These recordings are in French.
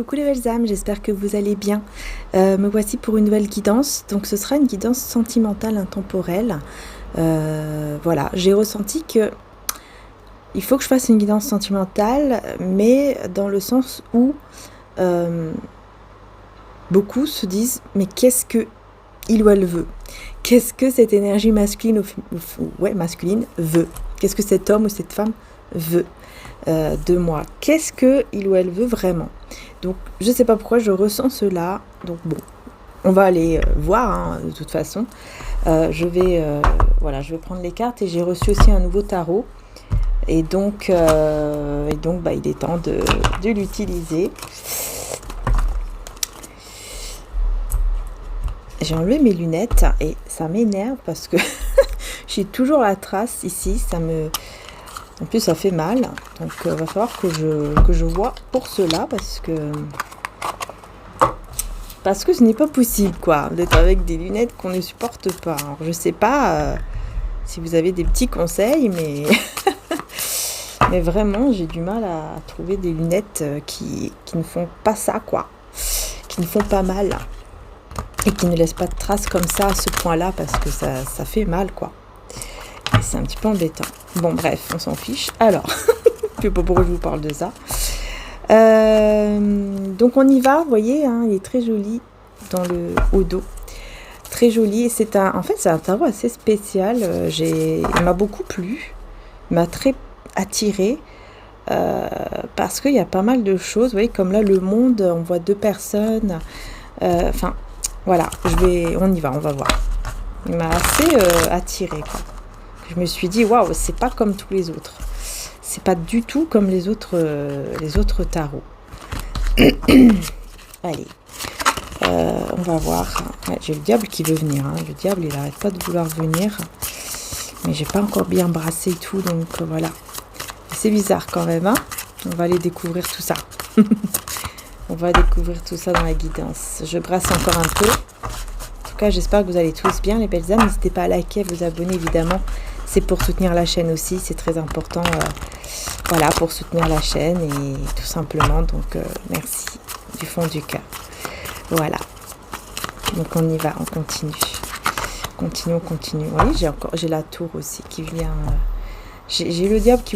Coucou les belles âmes, j'espère que vous allez bien. Me voici pour une nouvelle guidance. Donc ce sera une guidance sentimentale intemporelle. Voilà, j'ai ressenti que il faut que je fasse une guidance sentimentale, mais dans le sens où beaucoup se disent mais qu'est-ce que il ou elle veut? Qu'est-ce que cette énergie masculine masculine veut? Qu'est-ce que cet homme ou cette femme veut de moi? Qu'est-ce que il ou elle veut vraiment? Donc je sais pas pourquoi je ressens cela. Donc bon, on va aller voir hein, de toute façon. Je vais prendre les cartes et j'ai reçu aussi un nouveau tarot. Et donc, il est temps de l'utiliser. J'ai enlevé mes lunettes et ça m'énerve parce que j'ai toujours la trace ici. En plus, ça fait mal. Donc, il va falloir que je vois pour cela parce que ce n'est pas possible, quoi, d'être avec des lunettes qu'on ne supporte pas. Alors, je ne sais pas si vous avez des petits conseils, mais mais vraiment, j'ai du mal à trouver des lunettes qui ne font pas ça, quoi, qui ne font pas mal et qui ne laissent pas de traces comme ça à ce point-là parce que ça fait mal, quoi. Et c'est un petit peu embêtant. Bon, bref, on s'en fiche. Alors, je sais pas pourquoi je vous parle de ça. Donc, on y va. Vous voyez, hein, il est très joli au dos. Très joli. Et c'est un tarot assez spécial. Il m'a beaucoup plu. Il m'a très attiré. Parce qu'il y a pas mal de choses. Vous voyez, comme là, le monde, on voit deux personnes. Voilà. On y va, on va voir. Il m'a assez attiré, quoi. Je me suis dit, waouh, c'est pas comme tous les autres. C'est pas du tout comme les autres tarots. Allez, on va voir. Ouais, j'ai le diable qui veut venir. Hein. Le diable, il n'arrête pas de vouloir venir. Mais j'ai pas encore bien brassé et tout, donc voilà. C'est bizarre quand même. Hein. On va aller découvrir tout ça. On va découvrir tout ça dans la guidance. Je brasse encore un peu. En tout cas, j'espère que vous allez tous bien, les belles âmes. N'hésitez pas à liker, à vous abonner, évidemment. C'est pour soutenir la chaîne aussi. C'est très important, pour soutenir la chaîne. Et tout simplement, donc, merci du fond du cœur. Voilà. Donc, on y va, on continue. On continue. Oui, j'ai la tour aussi qui vient... J'ai le diable qui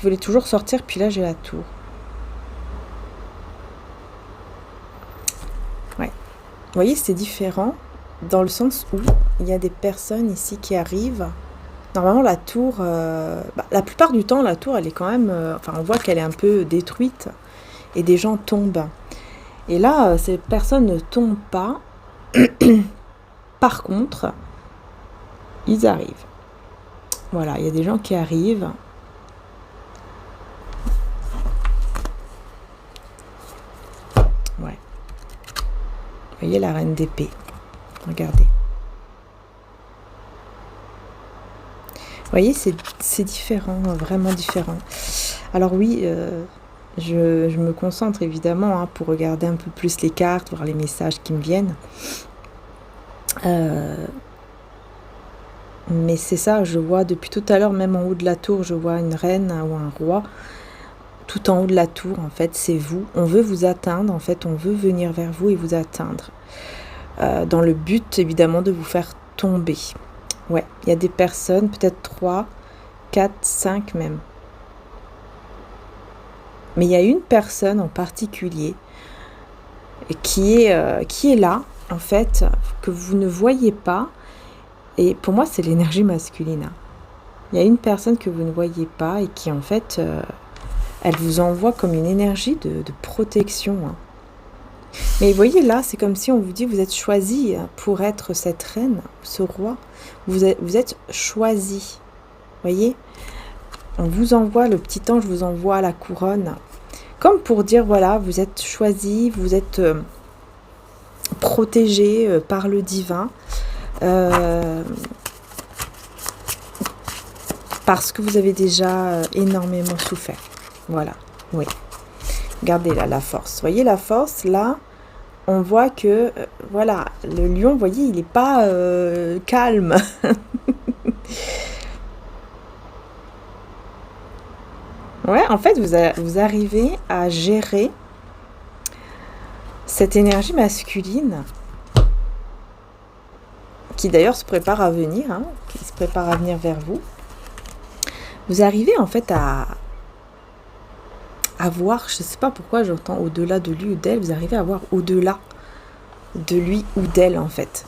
voulait toujours sortir, puis là, j'ai la tour. Ouais. Vous voyez, c'est différent. Dans le sens où il y a des personnes ici qui arrivent. Normalement, la tour, la plupart du temps, la tour, elle est quand même... on voit qu'elle est un peu détruite et des gens tombent. Et là, ces personnes ne tombent pas. Par contre, ils arrivent. Voilà, il y a des gens qui arrivent. Ouais. Vous voyez la reine d'épée. Regardez. Vous voyez, c'est différent, vraiment différent. Alors oui, je me concentre évidemment hein, pour regarder un peu plus les cartes, voir les messages qui me viennent. Mais c'est ça, je vois depuis tout à l'heure, même en haut de la tour, je vois une reine ou un roi. Tout en haut de la tour, en fait, c'est vous. On veut vous atteindre, en fait, on veut venir vers vous et vous atteindre. Dans le but, évidemment, de vous faire tomber. Ouais, il y a des personnes, peut-être 3, 4, 5 même. Mais il y a une personne en particulier qui est là, en fait, que vous ne voyez pas. Et pour moi, c'est l'énergie masculine. Il y a une personne que vous ne voyez pas et qui, en fait, elle vous envoie comme une énergie de protection. Hein. Mais vous voyez, là, c'est comme si on vous dit, vous êtes choisi pour être cette reine, ce roi. Vous êtes choisi. Vous voyez ? On vous envoie, le petit ange vous envoie la couronne. Comme pour dire, voilà, vous êtes choisi, vous êtes protégé par le divin. Parce que vous avez déjà énormément souffert. Voilà, oui. Regardez là, la force. Vous voyez la force, là, on voit que, le lion, vous voyez, il n'est pas calme. Ouais, en fait, vous arrivez à gérer cette énergie masculine, qui d'ailleurs se prépare à venir, hein, qui se prépare à venir vers vous, vous arrivez en fait à voir, je ne sais pas pourquoi j'entends au-delà de lui ou d'elle, vous arrivez à voir au-delà de lui ou d'elle en fait.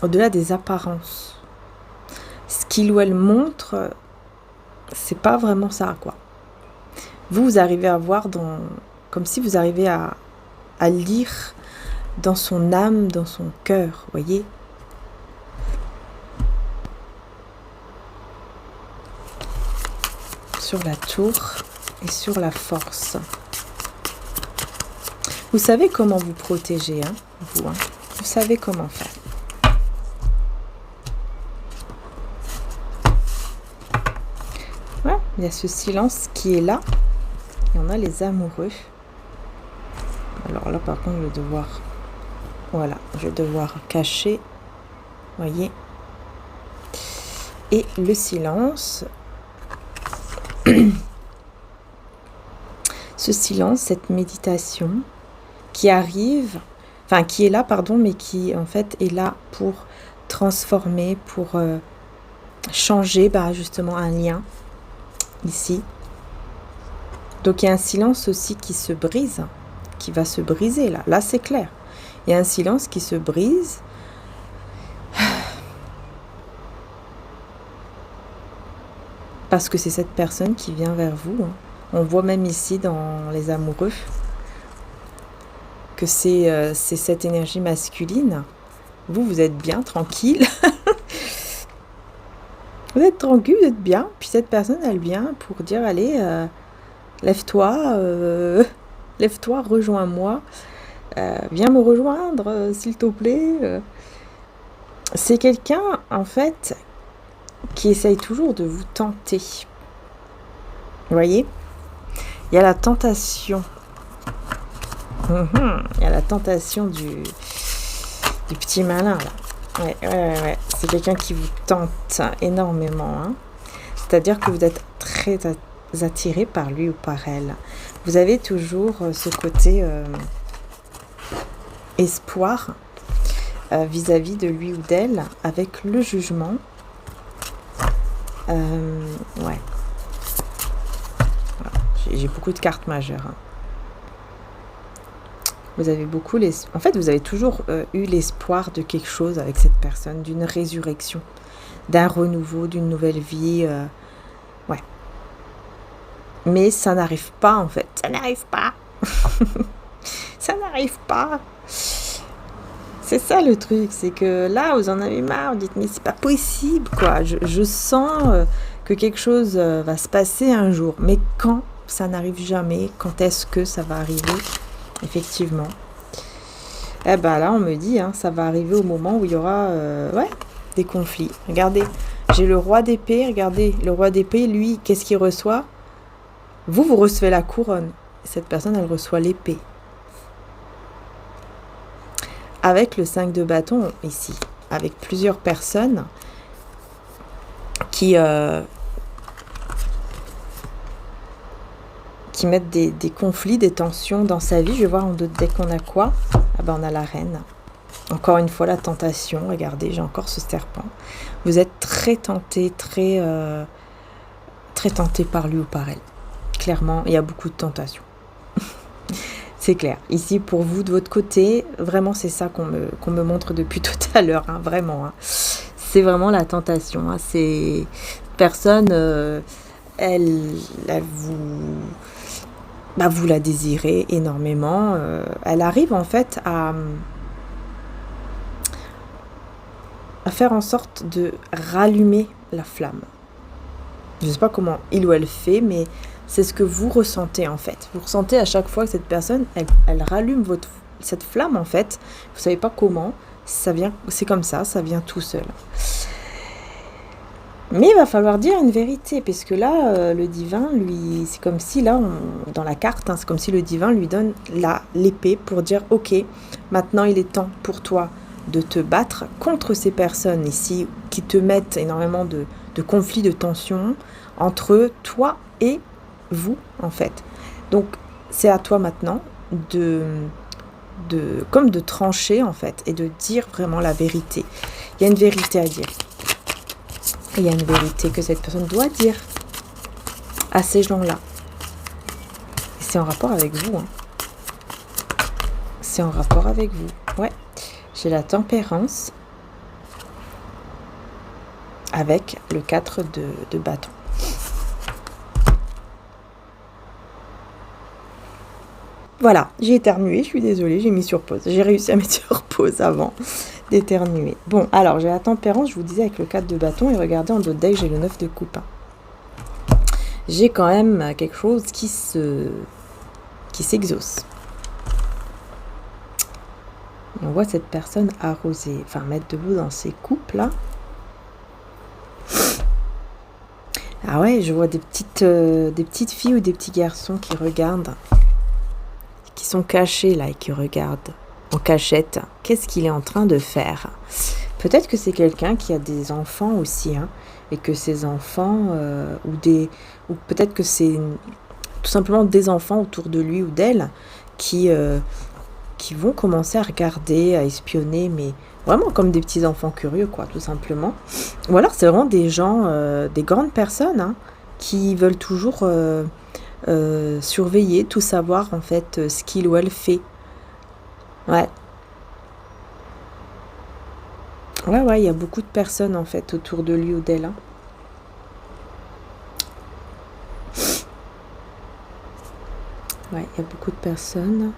Au-delà des apparences. Ce qu'il ou elle montre, c'est pas vraiment ça, quoi. Vous arrivez à voir comme si vous arrivez à lire dans son âme, dans son cœur, voyez. Sur la tour et sur la force. Vous savez comment vous protéger, hein, vous. Hein. Vous savez comment faire. Ouais, il y a ce silence qui est là. Et on a les amoureux. Alors là, par contre, je vais devoir... Voilà, je vais devoir cacher. Voyez. Et le silence... Ce silence, cette méditation qui arrive, enfin qui est là, pardon, mais qui en fait est là pour transformer, pour changer justement un lien ici. Donc il y a un silence aussi qui se brise, qui va se briser là. Là c'est clair. Il y a un silence qui se brise. Parce que c'est cette personne qui vient vers vous. Hein. On voit même ici dans les amoureux que c'est cette énergie masculine. Vous êtes bien, tranquille. Vous êtes tranquille, vous êtes bien. Puis cette personne, elle vient pour dire, allez, lève-toi, lève-toi, rejoins-moi. Viens me rejoindre, s'il te plaît. C'est quelqu'un, en fait, qui essaye toujours de vous tenter. Vous voyez ? Il y a la tentation. Il y a la tentation du petit malin, là. Ouais. C'est quelqu'un qui vous tente énormément. Hein. C'est-à-dire que vous êtes très attiré par lui ou par elle. Vous avez toujours ce côté espoir vis-à-vis de lui ou d'elle, avec le jugement. Ouais. J'ai beaucoup de cartes majeures. Hein. Vous avez beaucoup en fait, vous avez toujours eu l'espoir de quelque chose avec cette personne, d'une résurrection, d'un renouveau, d'une nouvelle vie. Ouais. Mais ça n'arrive pas, en fait. Ça n'arrive pas. Ça n'arrive pas. C'est ça le truc, c'est que là, vous en avez marre, vous dites, mais c'est pas possible, quoi. Je sens que quelque chose va se passer un jour. Mais quand ça n'arrive jamais, quand est-ce que ça va arriver ? Effectivement. Eh ben là, on me dit, hein, ça va arriver au moment où il y aura des conflits. Regardez, j'ai le roi d'épée. Regardez, le roi d'épée, lui, qu'est-ce qu'il reçoit ? Vous recevez la couronne. Cette personne, elle reçoit l'épée. Avec le 5 de bâton, ici, avec plusieurs personnes qui mettent des conflits, des tensions dans sa vie. Je vais voir en d'autres decks qu'on a quoi. Ah ben on a la reine. Encore une fois la tentation. Regardez, j'ai encore ce serpent. Vous êtes très tenté, très tenté par lui ou par elle. Clairement, il y a beaucoup de tentations. C'est clair. Ici, pour vous, de votre côté, vraiment, c'est ça qu'on me montre depuis tout à l'heure. Hein, vraiment. Hein. C'est vraiment la tentation. Hein. C'est personne, elle vous la désirez énormément. Elle arrive en fait à faire en sorte de rallumer la flamme. Je ne sais pas comment il ou elle fait, mais c'est ce que vous ressentez en fait. Vous ressentez à chaque fois que cette personne, elle rallume cette flamme en fait. Vous ne savez pas comment. Ça vient, c'est comme ça vient tout seul. Mais il va falloir dire une vérité, parce que là, le divin, lui, c'est comme si là, dans la carte, hein, c'est comme si le divin lui donne l'épée pour dire, ok, maintenant il est temps pour toi de te battre contre ces personnes ici qui te mettent énormément de conflits, de tensions entre toi et vous, en fait. Donc, c'est à toi maintenant comme de trancher en fait et de dire vraiment la vérité. Il y a une vérité à dire. Il y a une vérité que cette personne doit dire à ces gens-là. Et c'est en rapport avec vous. Hein. C'est en rapport avec vous. Ouais. J'ai la tempérance avec le 4 de bâton. Voilà, j'ai éternué, je suis désolée, j'ai mis sur pause. J'ai réussi à mettre sur pause avant d'éternuer. Bon, alors j'ai la tempérance, je vous disais, avec le 4 de bâton, et regardez en dos de deck, j'ai le 9 de coupe. J'ai quand même quelque chose qui s'exauce. On voit cette personne arroser, enfin mettre de l'eau dans ses coupes là. Ah ouais, je vois des petites filles ou des petits garçons qui regardent, qui sont cachés là et qui regardent en cachette. Qu'est-ce qu'il est en train de faire? Peut-être que c'est quelqu'un qui a des enfants aussi, hein, et que ces enfants, ou peut-être que c'est tout simplement des enfants autour de lui ou d'elle qui vont commencer à regarder, à espionner, mais vraiment comme des petits enfants curieux, quoi, tout simplement. Ou alors c'est vraiment des gens, des grandes personnes, hein, qui veulent toujours surveiller, tout savoir en fait, ce qu'il ou elle fait. Ouais. Ouais, il y a beaucoup de personnes en fait autour de lui ou d'elle. Hein. Ouais, il y a beaucoup de personnes.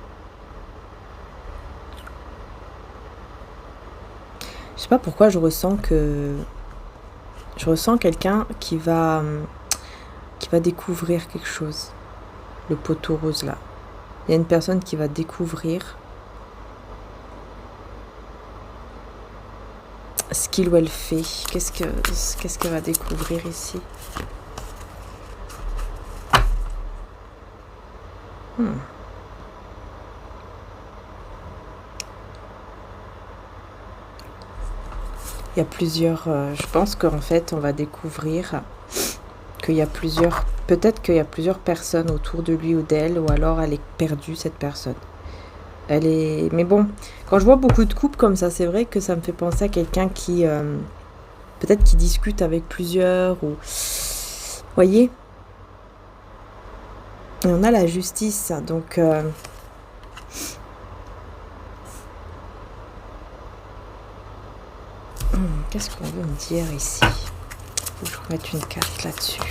Je sais pas pourquoi je ressens quelqu'un qui va découvrir quelque chose. Le poteau rose là. Il y a une personne qui va découvrir ce qu'il ou elle fait. Qu'est-ce qu'elle va découvrir ici? Il y a plusieurs... je pense qu'en fait, on va découvrir qu'il y a plusieurs... Peut-être qu'il y a plusieurs personnes autour de lui ou d'elle, ou alors elle est perdue, cette personne. Elle est... Mais bon, quand je vois beaucoup de couples comme ça, c'est vrai que ça me fait penser à quelqu'un qui... peut-être qui discute avec plusieurs, ou... Vous voyez? Et on a la justice, donc... Qu'est-ce qu'on veut me dire ici? Faut que je remette une carte là-dessus.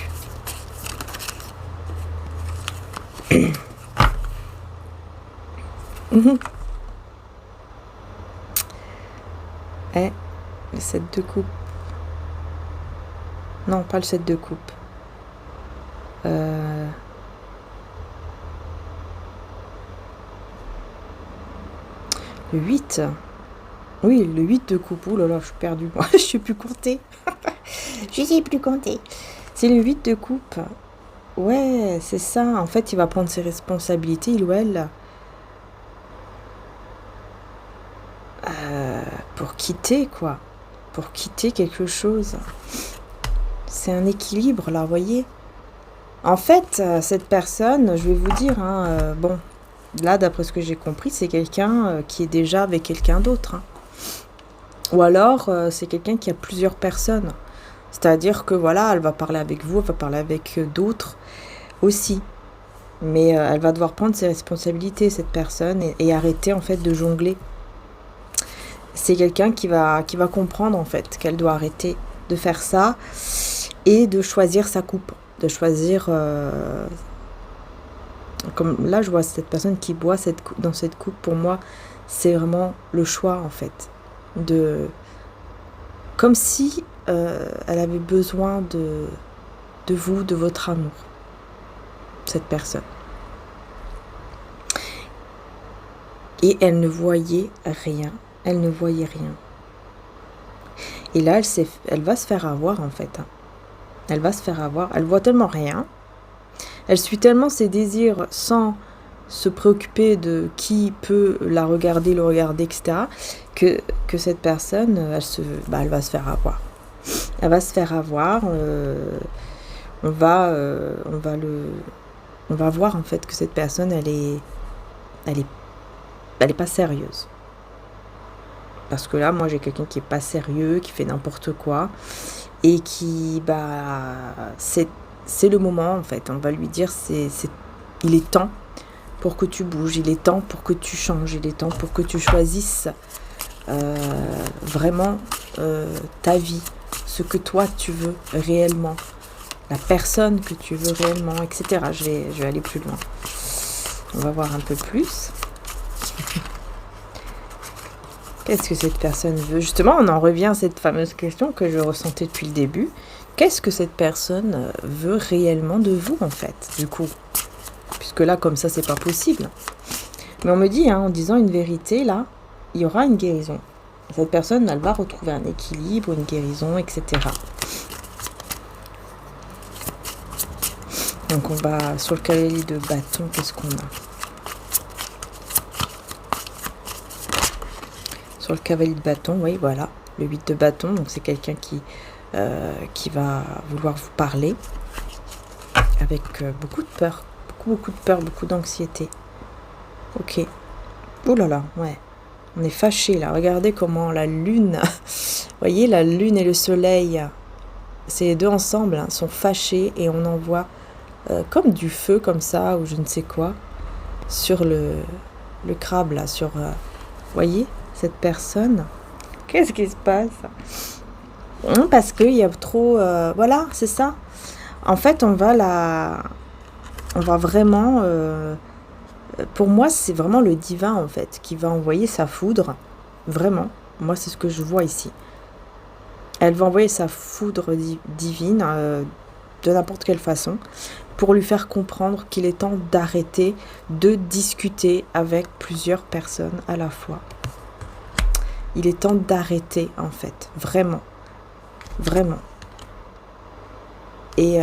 Eh, le 7 de coupe. Non, pas le 7 de coupe. Le 8. Oui, le 8 de coupe. Ouh là là, je suis perdue. Moi, je ne sais plus compter. Je ne sais plus compter. C'est le 8 de coupe. Ouais, c'est ça. En fait, il va prendre ses responsabilités, il ou elle. Pour quitter, quoi. Pour quitter quelque chose. C'est un équilibre, là, vous voyez. En fait, cette personne, je vais vous dire, hein, bon, là, d'après ce que j'ai compris, c'est quelqu'un qui est déjà avec quelqu'un d'autre. Hein. Ou alors, c'est quelqu'un qui a plusieurs personnes. C'est-à-dire que, voilà, elle va parler avec vous, elle va parler avec d'autres aussi. Mais elle va devoir prendre ses responsabilités, cette personne, et arrêter, en fait, de jongler. C'est quelqu'un qui va comprendre, en fait, qu'elle doit arrêter de faire ça et de choisir sa coupe. De choisir... comme là, je vois cette personne qui boit dans cette coupe. Pour moi, c'est vraiment le choix, en fait. Comme si elle avait besoin de vous, de votre amour, cette personne. Et elle ne voyait rien. Elle ne voyait rien. Et là, elle va se faire avoir, en fait. Hein. Elle va se faire avoir. Elle voit tellement rien. Elle suit tellement ses désirs sans se préoccuper de qui peut la regarder, le regarder, etc. Que cette personne, elle va se faire avoir. Elle va se faire avoir. On va on va voir en fait que cette personne, elle est pas sérieuse. Parce que là, moi, j'ai quelqu'un qui est pas sérieux, qui fait n'importe quoi, et qui, c'est le moment en fait. On va lui dire, il est temps pour que tu bouges, il est temps pour que tu changes, il est temps pour que tu choisisses vraiment ta vie, ce que toi tu veux réellement, la personne que tu veux réellement, etc. Je vais aller plus loin. On va voir un peu plus. Qu'est-ce que cette personne veut? Justement, on en revient à cette fameuse question que je ressentais depuis le début. Qu'est-ce que cette personne veut réellement de vous, en fait, du coup? Puisque là, comme ça, c'est pas possible. Mais on me dit, en disant une vérité, là, il y aura une guérison. Cette personne, elle va retrouver un équilibre, une guérison, etc. Donc, on va sur le cavalier de bâton, qu'est-ce qu'on a? Sur le cavalier de bâton, oui, voilà, le 8 de bâton, donc c'est quelqu'un qui va vouloir vous parler avec beaucoup de peur, beaucoup de peur, beaucoup d'anxiété. Ok. Oh là là, ouais. On est fâché là. Regardez comment la lune, vous voyez, la lune et le soleil, ces deux ensemble sont fâchés et on envoie comme du feu comme ça ou je ne sais quoi sur le crabe là, sur, voyez, cette personne. Qu'est-ce qui se passe? Parce qu'il y a trop, voilà, c'est ça. En fait, on va vraiment, pour moi, c'est vraiment le divin en fait qui va envoyer sa foudre, vraiment. Moi, c'est ce que je vois ici. Elle va envoyer sa foudre divine de n'importe quelle façon pour lui faire comprendre qu'il est temps d'arrêter de discuter avec plusieurs personnes à la fois. Il est temps d'arrêter en fait, vraiment, vraiment. Et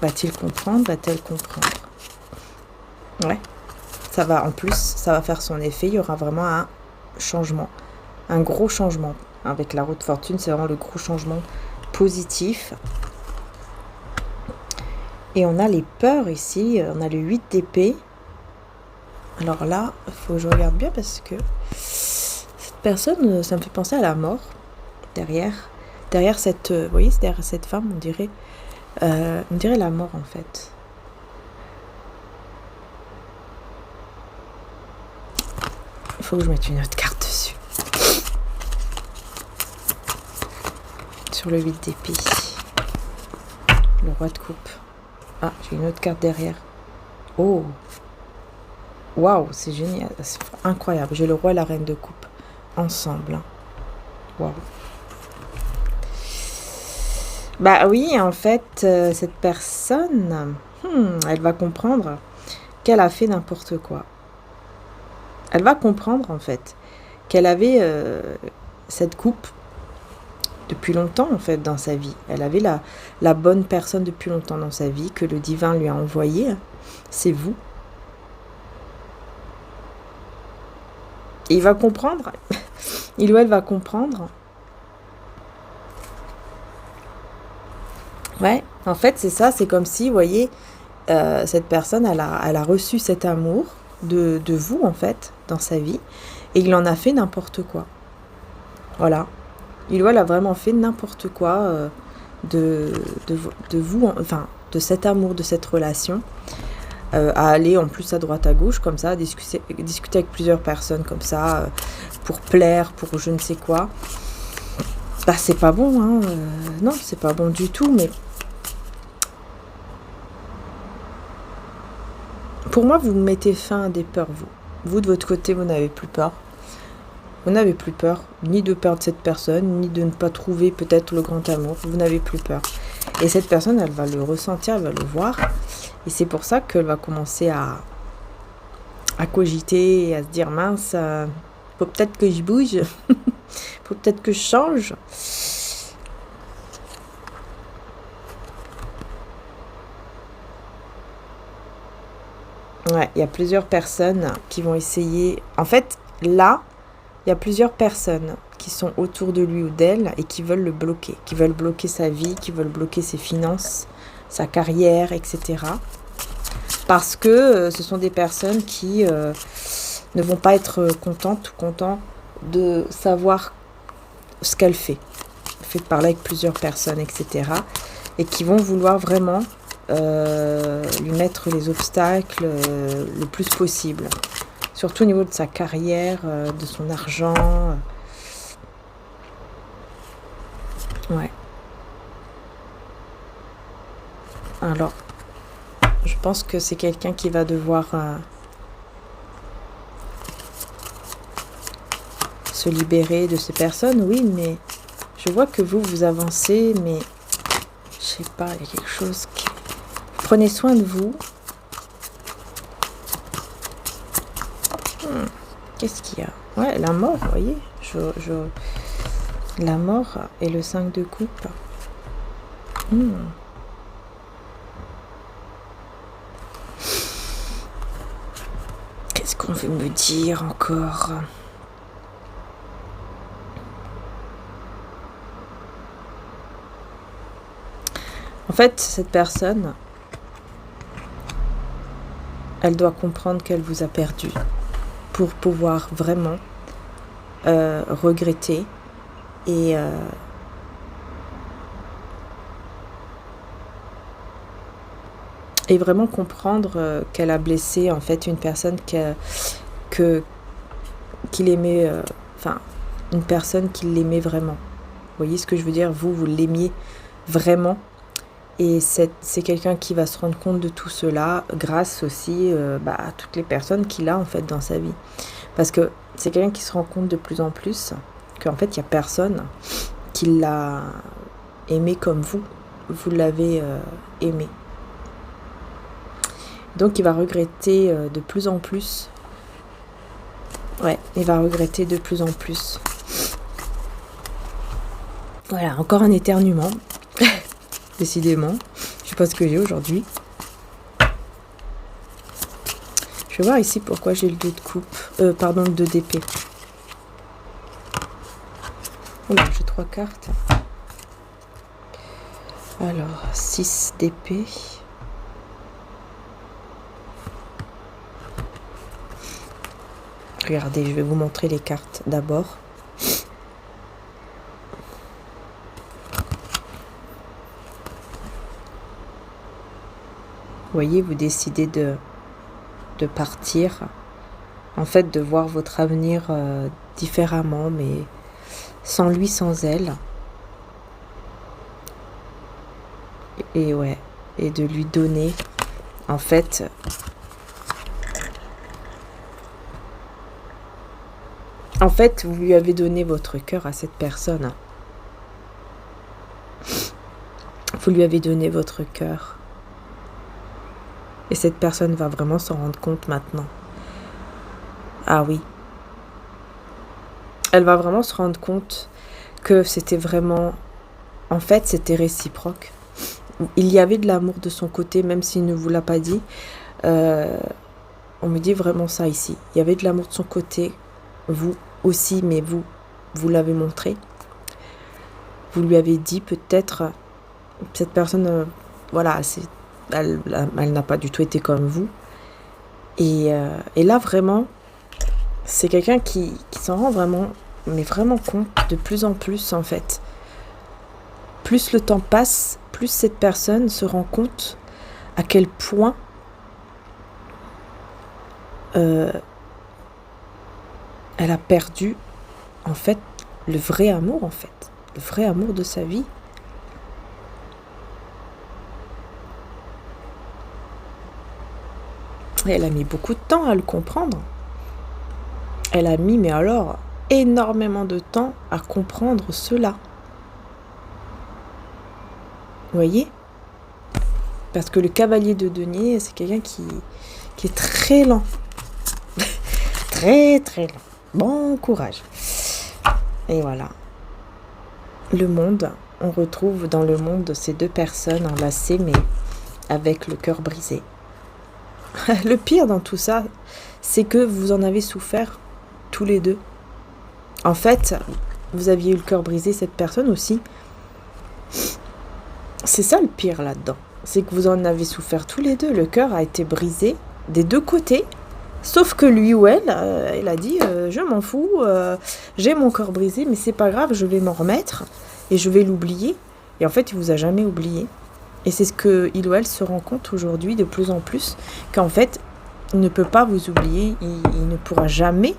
va-t-il comprendre, va-t-elle comprendre? Ouais, ça va, en plus, ça va faire son effet, il y aura vraiment un changement, un gros changement. Avec la roue de fortune, c'est vraiment le gros changement positif. Et on a les peurs ici, on a le 8 d'épée. Alors là, il faut que je regarde bien parce que cette personne, ça me fait penser à la mort. Derrière cette, vous voyez, derrière cette femme, on dirait la mort en fait. Il faut que je mette une autre carte dessus. Sur le 8 d'épée. Le roi de coupe. Ah, j'ai une autre carte derrière. Oh! Waouh, c'est génial. C'est incroyable. J'ai le roi et la reine de coupe. Ensemble. Waouh. Bah oui, en fait, cette personne, elle va comprendre qu'elle a fait n'importe quoi. Elle va comprendre, en fait, qu'elle avait cette coupe depuis longtemps, en fait, dans sa vie. Elle avait la bonne personne depuis longtemps dans sa vie, que le divin lui a envoyé. C'est vous. Et il va comprendre. Il ou elle va comprendre. Ouais, en fait, c'est ça. C'est comme si, vous voyez, cette personne, elle a reçu cet amour de vous, en fait, dans sa vie. Et il en a fait n'importe quoi. Voilà. Il ou elle a vraiment fait n'importe quoi de vous, enfin, de cet amour, de cette relation. À aller en plus à droite à gauche comme ça, discuter avec plusieurs personnes comme ça, pour plaire, pour je ne sais quoi. Bah c'est pas bon, hein. Non, c'est pas bon du tout, mais pour moi, vous mettez fin à des peurs, vous. Vous, de votre côté, vous n'avez plus peur. Vous n'avez plus peur, ni de perdre cette personne, ni de ne pas trouver peut-être le grand amour. Vous n'avez plus peur. Et cette personne, elle va le ressentir, elle va le voir. Et c'est pour ça qu'elle va commencer à cogiter et à se dire, mince, faut peut-être que je bouge. Faut peut-être que je change. Ouais, il y a plusieurs personnes qui vont essayer. En fait, là, il y a plusieurs personnes qui sont autour de lui ou d'elle et qui veulent le bloquer. Qui veulent bloquer sa vie, qui veulent bloquer ses finances, sa carrière, etc. Parce que ce sont des personnes qui ne vont pas être contentes ou contents de savoir ce qu'elle fait. Elle fait parler avec plusieurs personnes, etc. Et qui vont vouloir vraiment lui mettre les obstacles le plus possible. Surtout au niveau de sa carrière, de son argent. Ouais. Alors, je pense que c'est quelqu'un qui va devoir se libérer de ces personnes, oui, mais je vois que vous avancez, mais je sais pas, il y a quelque chose qui... Prenez soin de vous. Qu'est-ce qu'il y a? Ouais, la mort, vous voyez, la mort et le 5 de coupe. Qu'est-ce qu'on veut me dire encore? En fait, cette personne, elle doit comprendre qu'elle vous a perdu pour pouvoir vraiment regretter et vraiment comprendre qu'elle a blessé en fait une personne qu'il aimait, enfin une personne qui l'aimait vraiment. Vous voyez ce que je veux dire? Vous l'aimiez vraiment. Et c'est quelqu'un qui va se rendre compte de tout cela grâce aussi à toutes les personnes qu'il a en fait dans sa vie. Parce que c'est quelqu'un qui se rend compte de plus en plus qu'en fait il n'y a personne qui l'a aimé comme vous l'avez aimé. Donc il va regretter de plus en plus. Ouais, il va regretter de plus en plus. Voilà, encore un éternuement. Décidément, je sais pas ce que j'ai aujourd'hui. Je vais voir ici pourquoi j'ai le 2 de coupe. Pardon, le 2 d'épée. Oula, j'ai 3 cartes. Alors, 6 d'épée. Regardez, je vais vous montrer les cartes d'abord. Vous voyez, vous décidez de partir, en fait de voir votre avenir différemment, mais sans lui, sans elle. Et ouais, et de lui donner, en fait, vous lui avez donné votre cœur à cette personne. Vous lui avez donné votre cœur. Et cette personne va vraiment s'en rendre compte maintenant. Ah oui. Elle va vraiment se rendre compte que c'était vraiment... En fait, c'était réciproque. Il y avait de l'amour de son côté, même s'il ne vous l'a pas dit. On me dit vraiment ça ici. Il y avait de l'amour de son côté. Vous aussi, mais vous l'avez montré. Vous lui avez dit peut-être... Cette personne, voilà, elle n'a pas du tout été comme vous. Et là, vraiment, c'est quelqu'un qui s'en rend vraiment, mais vraiment compte de plus en plus, en fait. Plus le temps passe, plus cette personne se rend compte à quel point elle a perdu, en fait, le vrai amour, en fait. Le vrai amour de sa vie. Elle a mis beaucoup de temps à le comprendre. Elle a mis, mais alors, énormément de temps à comprendre cela. Vous voyez? Parce que le cavalier de denier, c'est quelqu'un qui est très lent. Très, très lent. Bon courage. Et voilà. Le monde, on retrouve dans le monde ces deux personnes enlacées, mais avec le cœur brisé. Le pire dans tout ça, c'est que vous en avez souffert tous les deux. En fait, vous aviez eu le cœur brisé, cette personne aussi. C'est ça le pire là-dedans. c'est que vous en avez souffert tous les deux. Le cœur a été brisé des deux côtés. Sauf que lui ou elle, il a dit je m'en fous, j'ai mon cœur brisé, mais c'est pas grave, je vais m'en remettre et je vais l'oublier. Et en fait, il vous a jamais oublié. Et c'est ce que il ou elle se rend compte aujourd'hui de plus en plus, qu'en fait, il ne peut pas vous oublier, il ne pourra jamais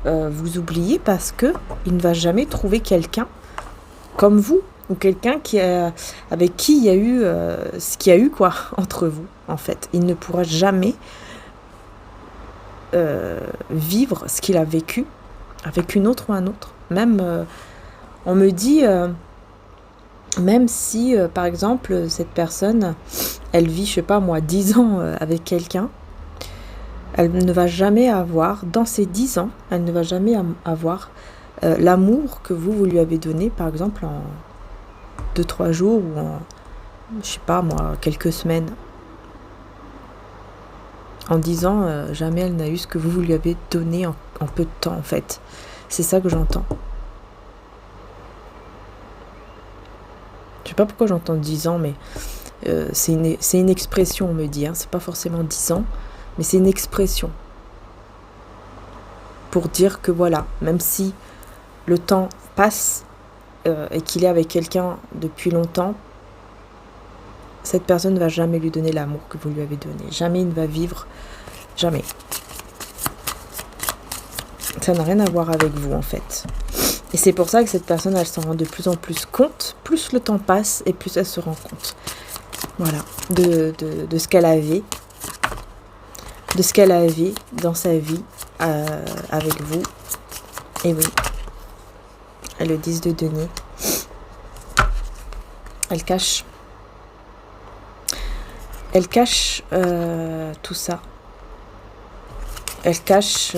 vous oublier parce que il ne va jamais trouver quelqu'un comme vous ou quelqu'un avec qui il y a eu ce qu'il y a eu quoi entre vous en fait. Il ne pourra jamais vivre ce qu'il a vécu avec une autre ou un autre. Même on me dit même si par exemple cette personne elle vit je sais pas moi 10 ans avec quelqu'un, elle ne va jamais avoir dans ces 10 ans, elle ne va jamais avoir l'amour que vous lui avez donné par exemple en 2-3 jours ou en je sais pas moi quelques semaines. En 10 ans, jamais elle n'a eu ce que vous lui avez donné en peu de temps, en fait. C'est ça que j'entends. Je sais pas pourquoi j'entends 10 ans, mais c'est une expression, on me dit. Hein. C'est pas forcément 10 ans, mais c'est une expression. Pour dire que voilà, même si le temps passe et qu'il est avec quelqu'un depuis longtemps, cette personne ne va jamais lui donner l'amour que vous lui avez donné. Jamais il ne va vivre. Jamais. Ça n'a rien à voir avec vous, en fait. Et c'est pour ça que cette personne, elle s'en rend de plus en plus compte. Plus le temps passe et plus elle se rend compte. Voilà. De ce qu'elle avait. De ce qu'elle avait dans sa vie avec vous. Et oui. Le 10 de denier. Elle cache. Elle cache tout ça. Elle cache...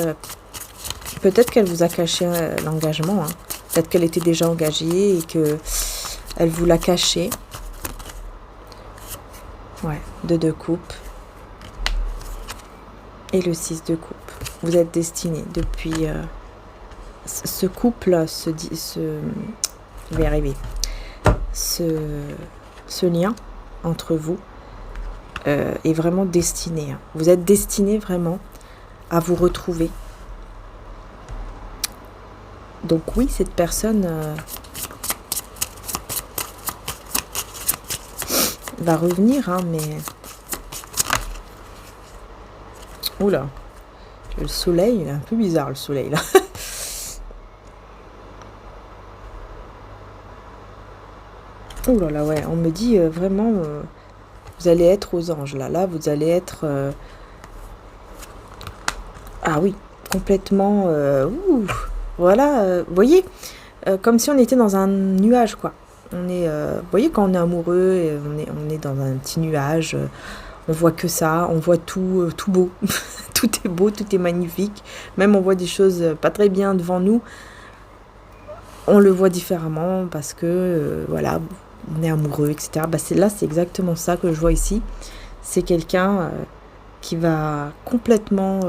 peut-être qu'elle vous a caché l'engagement. Hein. Peut-être qu'elle était déjà engagée et qu'elle vous l'a caché. Ouais, de 2 coupes. Et le 6 de coupe. Vous êtes destinés depuis... ce couple, je vais y arriver. Ce lien entre vous est vraiment destiné. Hein. Vous êtes destinés vraiment à vous retrouver. Donc oui, cette personne va revenir, hein, mais... Oula, le soleil, il est un peu bizarre le soleil là. Oh là là, ouais, on me dit vraiment... vous allez être aux anges, là. Là, vous allez être... Ah oui, complètement... voilà, vous voyez, comme si on était dans un nuage, quoi. On est, vous voyez, quand on est amoureux, et on est dans un petit nuage, on voit que ça, on voit tout beau. Tout est beau, tout est magnifique. Même on voit des choses pas très bien devant nous. On le voit différemment parce que, voilà... on est amoureux, etc. Bah là, c'est exactement ça que je vois ici. C'est quelqu'un qui va complètement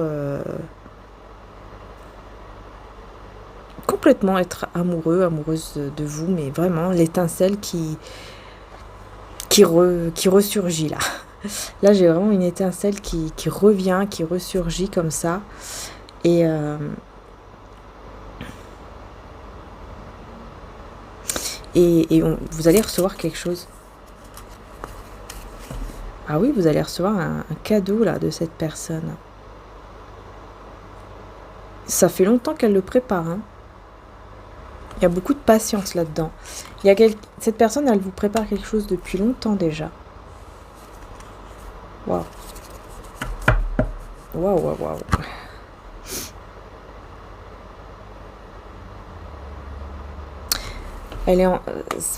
être amoureux, amoureuse de vous, mais vraiment l'étincelle qui ressurgit là. Là, j'ai vraiment une étincelle qui revient, qui ressurgit comme ça. Et vous allez recevoir quelque chose. Ah oui, vous allez recevoir un cadeau là de cette personne. Ça fait longtemps qu'elle le prépare. Hein. Il y a beaucoup de patience là-dedans. Cette personne, elle vous prépare quelque chose depuis longtemps déjà. Waouh. Waouh, waouh, waouh.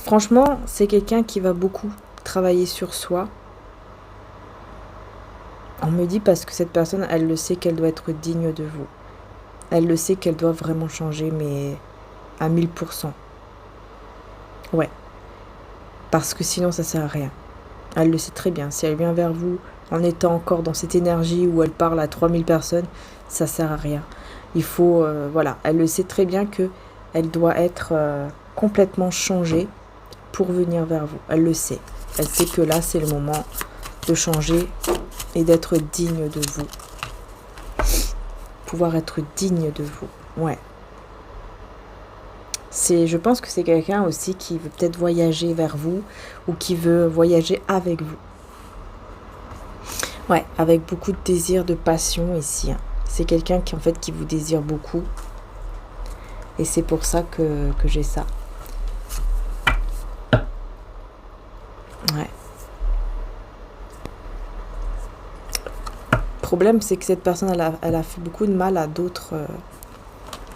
Franchement, c'est quelqu'un qui va beaucoup travailler sur soi. On me dit parce que cette personne, elle le sait qu'elle doit être digne de vous. Elle le sait qu'elle doit vraiment changer, mais à 1000%. Ouais. Parce que sinon, ça sert à rien. Elle le sait très bien. Si elle vient vers vous en étant encore dans cette énergie où elle parle à 3000 personnes, ça sert à rien. Il faut... voilà. Elle le sait très bien que elle doit être... complètement changée pour venir vers vous. Elle le sait. Elle sait que là, c'est le moment de changer et d'être digne de vous. Pouvoir être digne de vous. Ouais. Je pense que c'est quelqu'un aussi qui veut peut-être voyager vers vous ou qui veut voyager avec vous. Ouais, avec beaucoup de désir, de passion ici. Hein. C'est quelqu'un qui en fait qui vous désire beaucoup. Et c'est pour ça que j'ai ça. Ouais. Le problème, c'est que cette personne, elle a fait beaucoup de mal à d'autres,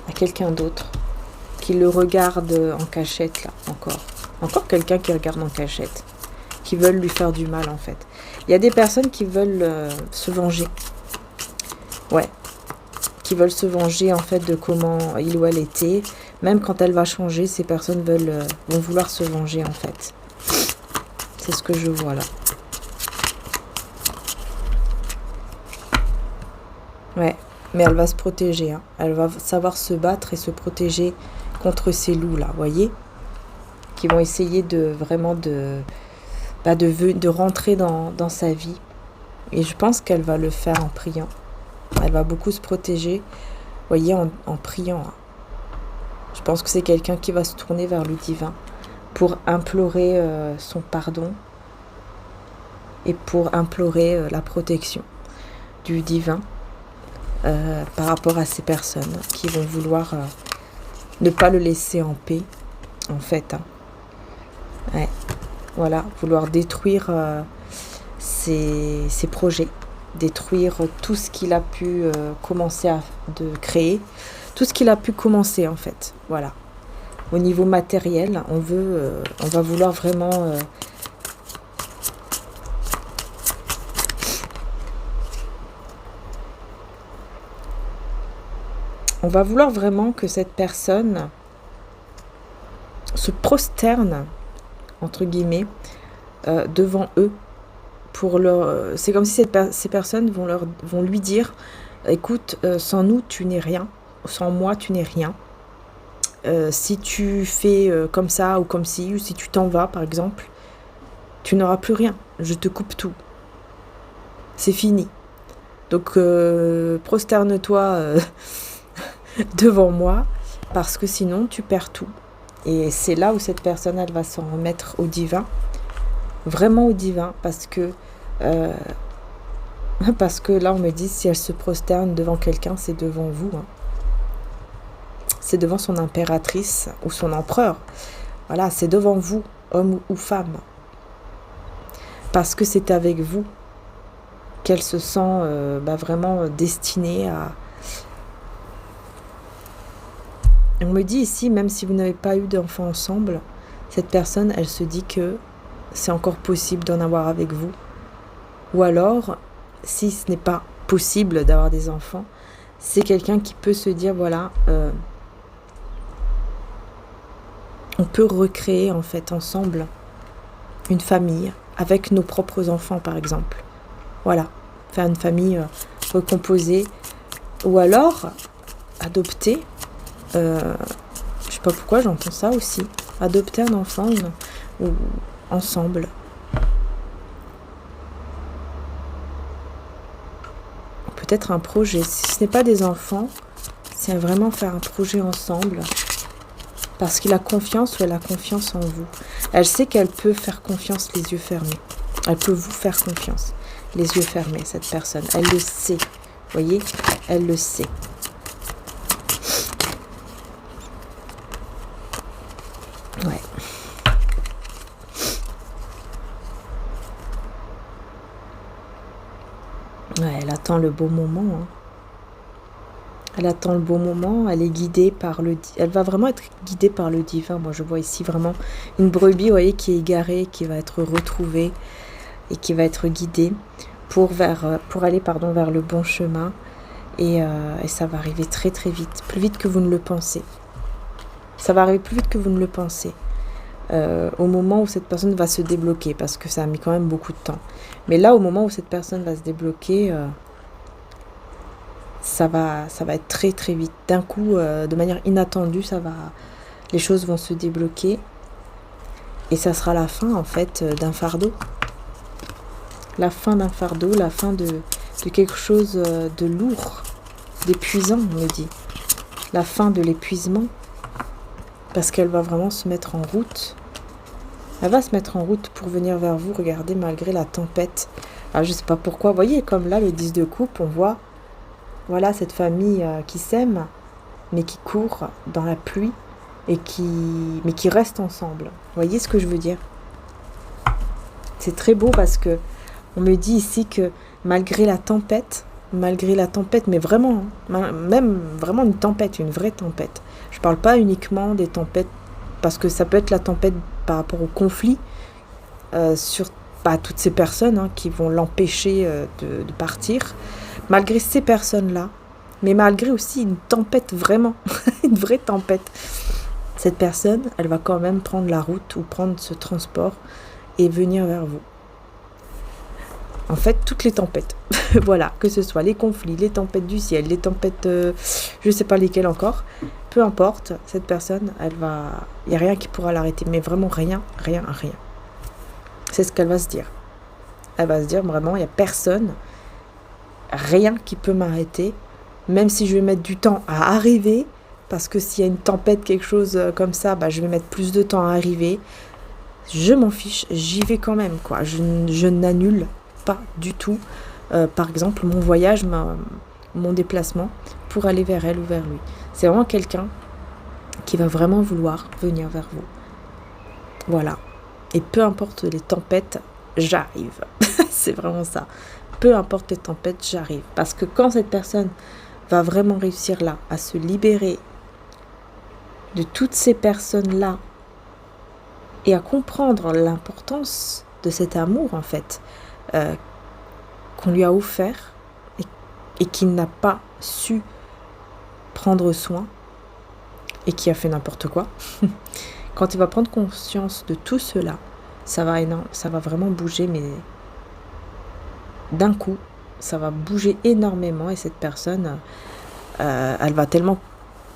à quelqu'un d'autre. Qui le regarde en cachette, là, encore. Encore quelqu'un qui regarde en cachette. Qui veulent lui faire du mal, en fait. Il y a des personnes qui veulent se venger. Ouais. Qui veulent se venger, en fait, de comment il ou elle était. Même quand elle va changer, ces personnes vont vouloir se venger, en fait. C'est ce que je vois, là. Ouais. Mais elle va se protéger. Hein. Elle va savoir se battre et se protéger contre ces loups-là, voyez, qui vont essayer de vraiment de rentrer dans sa vie. Et je pense qu'elle va le faire en priant. Elle va beaucoup se protéger, voyez, en priant. Je pense que c'est quelqu'un qui va se tourner vers le divin pour implorer son pardon et pour implorer la protection du divin par rapport à ces personnes qui vont vouloir ne pas le laisser en paix, en fait. Hein. Ouais. Voilà, vouloir détruire ses projets, détruire tout ce qu'il a pu commencer de créer, tout ce qu'il a pu commencer, en fait. Voilà. Au niveau matériel, on va vouloir vraiment que cette personne se prosterne, entre guillemets, devant eux. C'est comme si ces personnes vont lui dire, écoute, sans nous, tu n'es rien. Sans moi, tu n'es rien. Si tu fais comme ça ou comme ci, ou si tu t'en vas, par exemple, tu n'auras plus rien. Je te coupe tout. C'est fini. Donc, prosterne-toi devant moi, parce que sinon tu perds tout. Et c'est là où cette personne, elle va s'en remettre au divin, vraiment au divin, parce que là on me dit, si elle se prosterne devant quelqu'un, c'est devant vous, hein. C'est devant son impératrice ou son empereur, voilà, c'est devant vous, homme ou femme, parce que c'est avec vous qu'elle se sent vraiment destinée à... On me dit ici, même si vous n'avez pas eu d'enfants ensemble, cette personne, elle se dit que c'est encore possible d'en avoir avec vous. Ou alors, si ce n'est pas possible d'avoir des enfants, c'est quelqu'un qui peut se dire, voilà, on peut recréer en fait ensemble une famille avec nos propres enfants, par exemple. Voilà, faire une famille recomposée. Ou alors, adopter... je sais pas pourquoi j'entends ça aussi. Adopter un enfant ou ensemble. Peut-être un projet. Si ce n'est pas des enfants, c'est vraiment faire un projet ensemble. Parce qu'il a confiance ou elle a confiance en vous. Elle sait qu'elle peut faire confiance les yeux fermés. Elle peut vous faire confiance les yeux fermés, cette personne. Elle le sait. Vous voyez? Elle le sait. Ouais. Ouais, elle attend le beau moment. Hein. Elle attend le beau moment. Elle est guidée par elle va vraiment être guidée par le divin. Moi, je vois ici vraiment une brebis, vous voyez, qui est égarée, qui va être retrouvée et qui va être guidée pour aller vers le bon chemin. Et ça va arriver très très vite, plus vite que vous ne le pensez. Ça va arriver plus vite que vous ne le pensez. Au moment où cette personne va se débloquer, parce que ça a mis quand même beaucoup de temps. Mais là, au moment où cette personne va se débloquer, ça va être très très vite. D'un coup, de manière inattendue, les choses vont se débloquer. Et ça sera la fin, en fait, d'un fardeau. La fin d'un fardeau, la fin de quelque chose de lourd, d'épuisant, on me dit. La fin de l'épuisement. Parce qu'elle va vraiment se mettre en route. Elle va se mettre en route pour venir vers vous, regardez, malgré la tempête. Alors, je ne sais pas pourquoi. Vous voyez, comme là, le 10 de coupe, on voit, voilà, cette famille qui s'aime, mais qui court dans la pluie, mais qui reste ensemble. Vous voyez ce que je veux dire? C'est très beau parce que on me dit ici que malgré la tempête, mais vraiment, même vraiment une tempête, une vraie tempête. Je ne parle pas uniquement des tempêtes, parce que ça peut être la tempête par rapport au conflit, sur toutes ces personnes qui vont l'empêcher de partir. Malgré ces personnes-là, mais malgré aussi une tempête vraiment, une vraie tempête, cette personne, elle va quand même prendre la route ou prendre ce transport et venir vers vous. En fait, toutes les tempêtes, voilà, que ce soit les conflits, les tempêtes du ciel, les tempêtes, je ne sais pas lesquelles encore, peu importe, cette personne, il n'y a rien qui pourra l'arrêter, mais vraiment rien. C'est ce qu'elle va se dire. Elle va se dire vraiment, il n'y a personne, rien qui peut m'arrêter, même si je vais mettre du temps à arriver, parce que s'il y a une tempête, quelque chose comme ça, je vais mettre plus de temps à arriver. Je m'en fiche, j'y vais quand même, quoi. Je n'annule pas du tout, par exemple, mon voyage, mon déplacement, pour aller vers elle ou vers lui. C'est vraiment quelqu'un qui va vraiment vouloir venir vers vous. Voilà. Et peu importe les tempêtes, j'arrive. C'est vraiment ça. Peu importe les tempêtes, j'arrive. Parce que quand cette personne va vraiment réussir là, à se libérer de toutes ces personnes-là, et à comprendre l'importance de cet amour, en fait, qu'on lui a offert et qu'il n'a pas su prendre soin et qui a fait n'importe quoi. Quand il va prendre conscience de tout cela, ça va vraiment bouger, mais d'un coup, ça va bouger énormément et cette personne, elle va tellement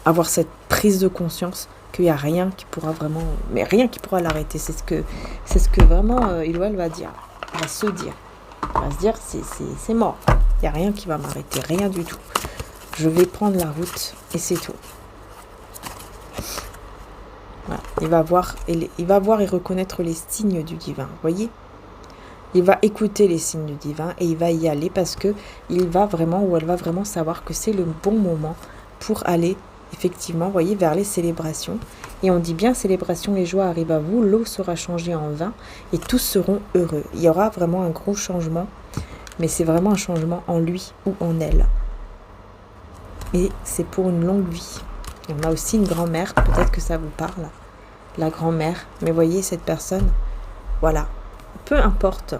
avoir cette prise de conscience qu'il n'y a rien qui pourra vraiment, mais rien qui pourra l'arrêter. C'est ce que vraiment il ou elle va dire, va se dire. Elle va se dire, c'est mort. Il n'y a rien qui va m'arrêter, rien du tout. Je vais prendre la route et c'est tout. Voilà. Il va voir et reconnaître les signes du divin. Vous voyez ? Il va écouter les signes du divin et il va y aller parce que il va vraiment ou elle va vraiment savoir que c'est le bon moment pour aller effectivement, vous voyez, vers les célébrations. Et on dit bien célébration, les joies arrivent à vous, l'eau sera changée en vin et tous seront heureux. Il y aura vraiment un gros changement, mais c'est vraiment un changement en lui ou en elle. Et c'est pour une longue vie. On a aussi une grand-mère, peut-être que ça vous parle, la grand-mère. Mais voyez, cette personne, voilà, peu importe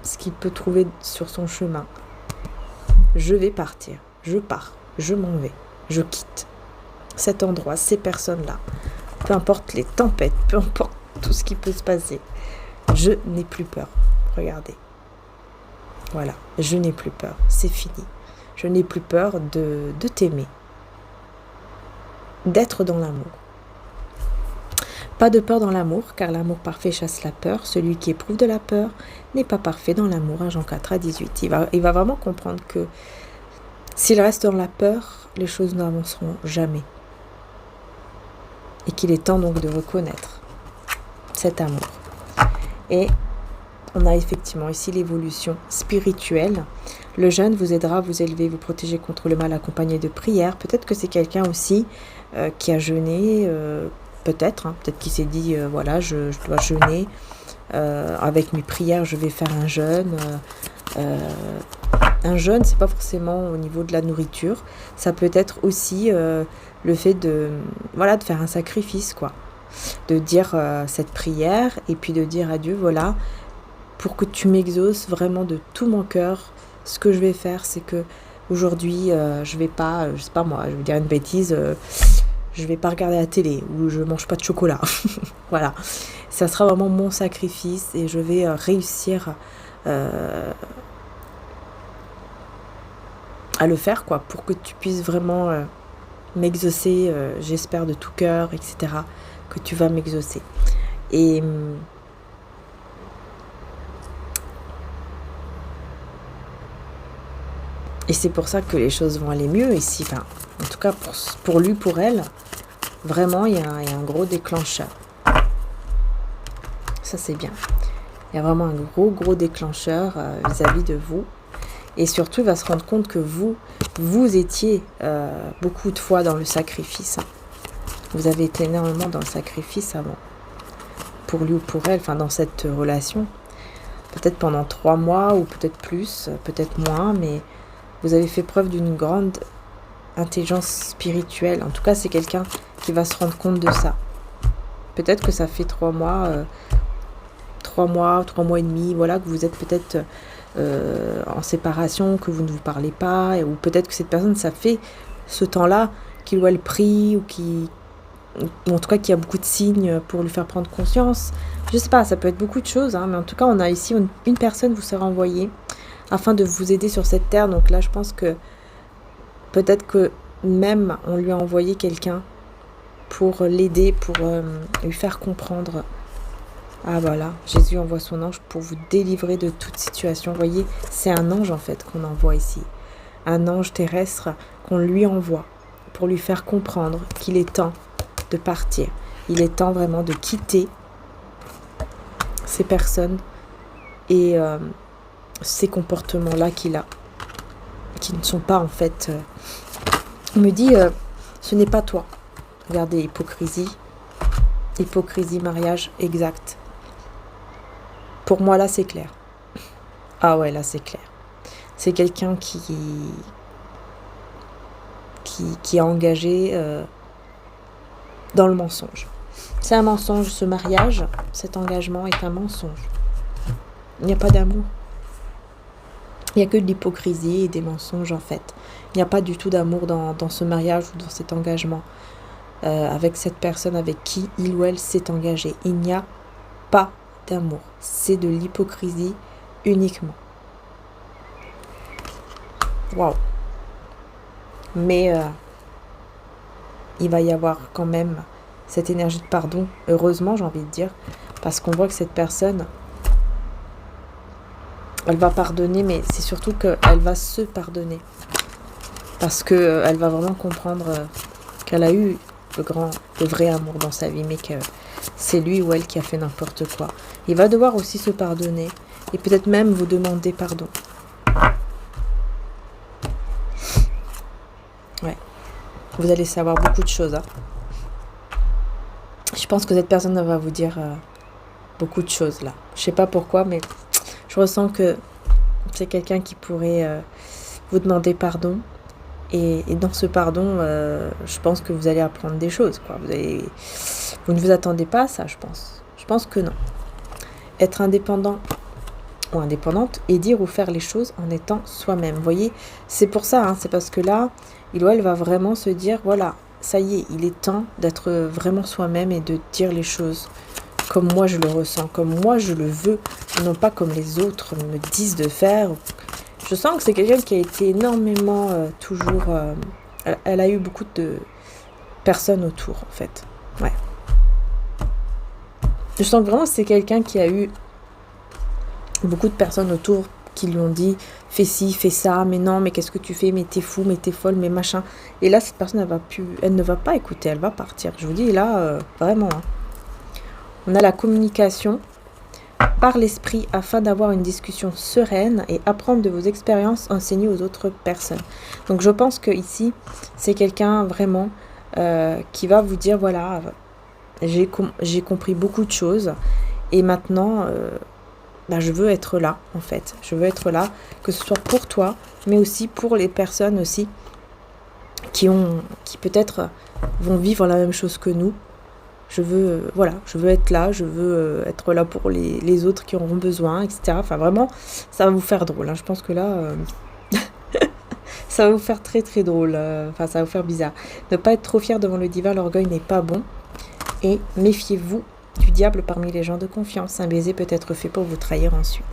ce qu'il peut trouver sur son chemin, je vais partir, je pars, je m'en vais, je quitte cet endroit, ces personnes-là. Peu importe les tempêtes, peu importe tout ce qui peut se passer, je n'ai plus peur. Regardez. Voilà, je n'ai plus peur, c'est fini. Je n'ai plus peur de t'aimer, d'être dans l'amour. Pas de peur dans l'amour, car l'amour parfait chasse la peur. Celui qui éprouve de la peur n'est pas parfait dans l'amour. 1 Jean 4:18. Il va vraiment comprendre que s'il reste dans la peur, les choses n'avanceront jamais. Et qu'il est temps donc de reconnaître cet amour. Et on a effectivement ici l'évolution spirituelle. Le jeûne vous aidera à vous élever, vous protéger contre le mal accompagné de prières. Peut-être que c'est quelqu'un aussi qui a jeûné, peut-être qu'il s'est dit, voilà, je dois jeûner. Avec mes prières, je vais faire un jeûne. Un jeûne, c'est pas forcément au niveau de la nourriture. Ça peut être aussi le fait de faire un sacrifice, quoi. De dire cette prière et puis de dire à Dieu, voilà, pour que tu m'exauces vraiment de tout mon cœur, ce que je vais faire, c'est que aujourd'hui, je vais pas, je sais pas moi, je vais dire une bêtise, je vais pas regarder la télé ou je mange pas de chocolat. Voilà, ça sera vraiment mon sacrifice et je vais réussir à le faire, quoi, pour que tu puisses vraiment m'exaucer, j'espère de tout cœur, etc., que tu vas m'exaucer. Et c'est pour ça que les choses vont aller mieux ici. Enfin, en tout cas, pour lui, pour elle, vraiment, il y a un gros déclencheur. Ça, c'est bien. Il y a vraiment un gros déclencheur vis-à-vis de vous. Et surtout, il va se rendre compte que vous étiez beaucoup de fois dans le sacrifice. Vous avez été énormément dans le sacrifice avant. Pour lui ou pour elle, enfin dans cette relation. Peut-être pendant 3 mois ou peut-être plus, peut-être moins, mais vous avez fait preuve d'une grande intelligence spirituelle. En tout cas, c'est quelqu'un qui va se rendre compte de ça. Peut-être que ça fait 3 mois, 3 mois et demi, voilà, que vous êtes peut-être en séparation, que vous ne vous parlez pas, ou peut-être que cette personne, ça fait ce temps-là qu'il ou elle prie, ou en tout cas qu'il y a beaucoup de signes pour lui faire prendre conscience. Je sais pas, ça peut être beaucoup de choses, hein, mais en tout cas, on a ici une personne vous sera envoyée afin de vous aider sur cette terre. Donc là, je pense que peut-être que même on lui a envoyé quelqu'un pour l'aider, pour lui faire comprendre. Ah voilà, Jésus envoie son ange pour vous délivrer de toute situation. Vous voyez, c'est un ange en fait qu'on envoie ici. Un ange terrestre qu'on lui envoie pour lui faire comprendre qu'il est temps de partir. Il est temps vraiment de quitter ces personnes et ces comportements-là qu'il a, qui ne sont pas en fait... on me dit, ce n'est pas toi. Regardez, hypocrisie, mariage, exact. Pour moi, là, c'est clair. Ah ouais, là, c'est clair. C'est quelqu'un qui est engagé dans le mensonge. C'est un mensonge, ce mariage, cet engagement est un mensonge. Il n'y a pas d'amour. Il n'y a que de l'hypocrisie et des mensonges, en fait. Il n'y a pas du tout d'amour dans ce mariage ou dans cet engagement. Avec cette personne avec qui il ou elle s'est engagé. Il n'y a pas d'amour. C'est de l'hypocrisie uniquement. Waouh. Mais il va y avoir quand même cette énergie de pardon. Heureusement, j'ai envie de dire. Parce qu'on voit que cette personne, elle va pardonner, mais c'est surtout qu'elle va se pardonner. Parce qu'elle va vraiment comprendre qu'elle a eu le vrai amour dans sa vie, mais que c'est lui ou elle qui a fait n'importe quoi. Il va devoir aussi se pardonner et peut-être même vous demander pardon. Ouais. Vous allez savoir beaucoup de choses. Hein. Je pense que cette personne va vous dire beaucoup de choses là. Je sais pas pourquoi, mais je ressens que c'est quelqu'un qui pourrait vous demander pardon. Et dans ce pardon, je pense que vous allez apprendre des choses, quoi. Vous ne vous attendez pas à ça, je pense. Je pense que non. Être indépendant ou indépendante et dire ou faire les choses en étant soi-même. Vous voyez, c'est pour ça, hein, c'est parce que là, il ou elle va vraiment se dire, voilà, ça y est, il est temps d'être vraiment soi-même et de dire les choses comme moi je le ressens, comme moi je le veux, et non pas comme les autres me disent de faire. Je sens que c'est quelqu'un qui a été énormément, toujours... elle a eu beaucoup de personnes autour, en fait. Ouais. Je sens que vraiment que c'est quelqu'un qui a eu beaucoup de personnes autour qui lui ont dit « Fais ci, fais ça, mais non, mais qu'est-ce que tu fais, mais t'es fou, mais t'es folle, mais machin. » Et là, cette personne, elle ne va pas écouter, elle va partir. Je vous dis, là, vraiment. Hein. On a la communication par l'esprit afin d'avoir une discussion sereine et apprendre de vos expériences enseignées aux autres personnes. Donc je pense que ici c'est quelqu'un vraiment qui va vous dire voilà, j'ai compris beaucoup de choses et maintenant je veux être là en fait. Je veux être là, que ce soit pour toi mais aussi pour les personnes aussi qui peut-être vont vivre la même chose que nous. Je veux être là, je veux être là pour les autres qui auront besoin, etc. Enfin, vraiment, ça va vous faire drôle. Hein. Je pense que là, ça va vous faire très, très drôle. Enfin, ça va vous faire bizarre. Ne pas être trop fier devant le divin, l'orgueil n'est pas bon. Et méfiez-vous du diable parmi les gens de confiance. Un baiser peut être fait pour vous trahir ensuite.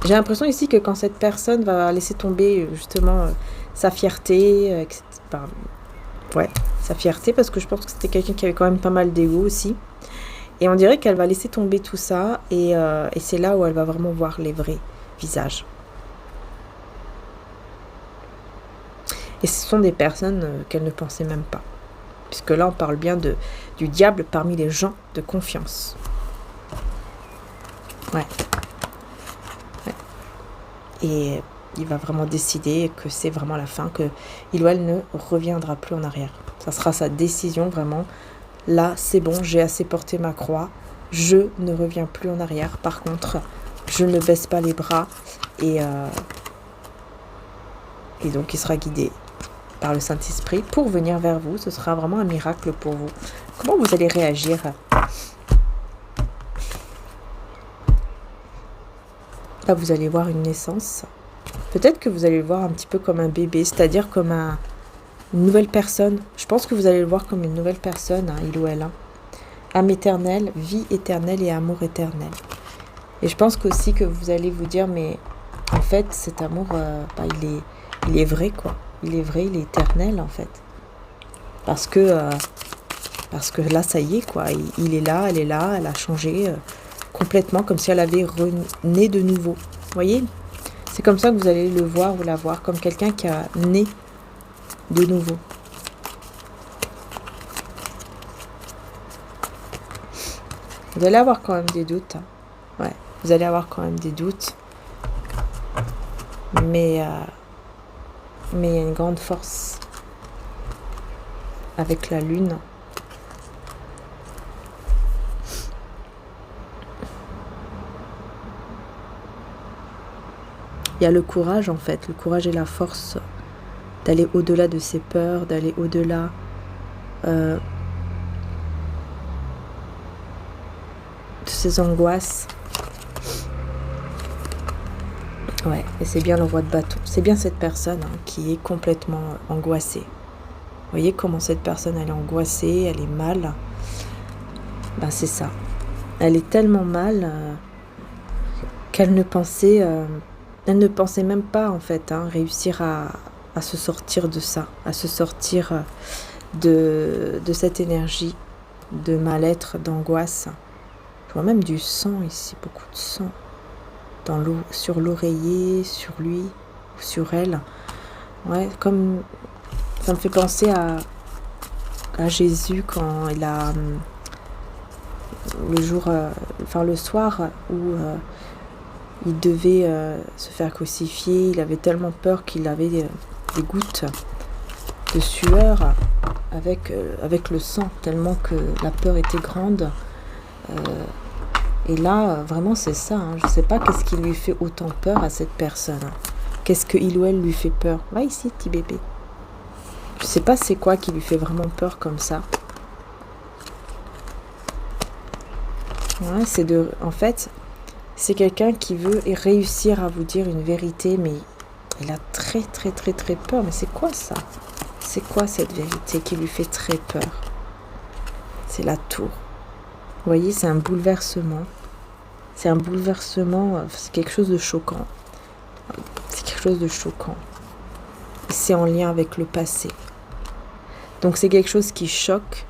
J'ai l'impression ici que quand cette personne va laisser tomber, justement, sa fierté, etc., Ouais, sa fierté, parce que je pense que c'était quelqu'un qui avait quand même pas mal d'ego aussi. Et on dirait qu'elle va laisser tomber tout ça, et c'est là où elle va vraiment voir les vrais visages. Et ce sont des personnes qu'elle ne pensait même pas. Puisque là, on parle bien du diable parmi les gens de confiance. Ouais. Et il va vraiment décider que c'est vraiment la fin, que il ou elle ne reviendra plus en arrière. Ça sera sa décision vraiment. Là, c'est bon, j'ai assez porté ma croix. Je ne reviens plus en arrière. Par contre, je ne baisse pas les bras. Et donc, il sera guidé par le Saint-Esprit pour venir vers vous. Ce sera vraiment un miracle pour vous. Comment vous allez réagir ? Là, vous allez voir une naissance. Peut-être que vous allez le voir un petit peu comme un bébé, c'est-à-dire comme une nouvelle personne. Je pense que vous allez le voir comme une nouvelle personne, hein, il ou elle. Hein. Âme éternelle, vie éternelle et amour éternel. Et je pense aussi que vous allez vous dire, mais en fait, cet amour, il est vrai, quoi. Il est vrai, il est éternel, en fait. Parce que là, ça y est, quoi. Il est là, elle a changé complètement, comme si elle avait rené de nouveau. Vous voyez ? C'est comme ça que vous allez le voir ou la voir, comme quelqu'un qui a né de nouveau. Vous allez avoir quand même des doutes. Hein. Ouais, vous allez avoir quand même des doutes. Mais il y a une grande force avec la lune. Il y a le courage en fait, le courage et la force d'aller au-delà de ses peurs, d'aller au-delà de ses angoisses. Ouais, et c'est bien le roi de bâton. C'est bien cette personne qui est complètement angoissée. Vous voyez comment cette personne, elle est angoissée, elle est mal. Ben c'est ça. Elle est tellement mal qu'elle ne pensait... elle ne pensait même pas, en fait, réussir à se sortir de ça, à se sortir de cette énergie de mal-être, d'angoisse. Je vois même du sang ici, beaucoup de sang. Sur l'oreiller, sur lui, ou sur elle. Ouais, comme... Ça me fait penser à Jésus quand il a... le soir où... il devait se faire crucifier, il avait tellement peur qu'il avait des gouttes de sueur avec le sang, tellement que la peur était grande. Et là, vraiment, c'est ça. Hein. Je ne sais pas qu'est-ce qui lui fait autant peur à cette personne. Qu'est-ce que il ou elle lui fait peur. Va ici, petit bébé. Je ne sais pas c'est quoi qui lui fait vraiment peur comme ça. Ouais, en fait... C'est quelqu'un qui veut réussir à vous dire une vérité, mais il a très très très très peur. Mais c'est quoi ça? C'est quoi cette vérité qui lui fait très peur? C'est la tour. Vous voyez, c'est un bouleversement. C'est un bouleversement, c'est quelque chose de choquant. C'est quelque chose de choquant. C'est en lien avec le passé. Donc c'est quelque chose qui choque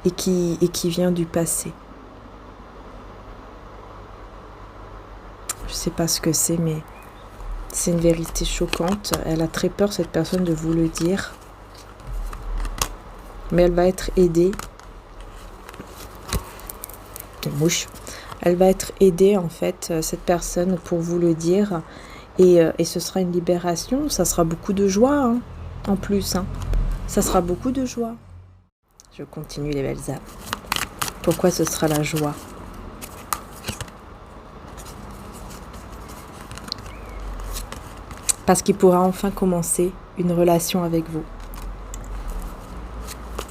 et qui vient du passé. Je sais pas ce que c'est, mais c'est une vérité choquante. Elle a très peur, cette personne, de vous le dire. Mais elle va être aidée. Une mouche. Elle va être aidée, en fait, cette personne, pour vous le dire. Et ce sera une libération. Ça sera beaucoup de joie, en plus. Ça sera beaucoup de joie. Je continue, les belles âmes. Pourquoi ce sera la joie ? Parce qu'il pourra enfin commencer une relation avec vous.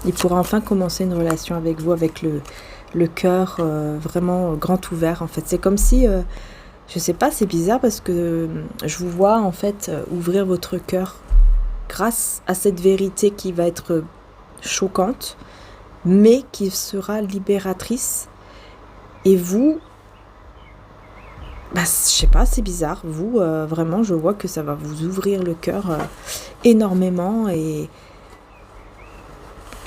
Il pourra enfin commencer une relation avec vous, avec le cœur vraiment grand ouvert. En fait, c'est comme si, je sais pas, c'est bizarre parce que je vous vois en fait ouvrir votre cœur grâce à cette vérité qui va être choquante, mais qui sera libératrice. Et vous... je sais pas, c'est bizarre. Vous, vraiment, je vois que ça va vous ouvrir le cœur énormément et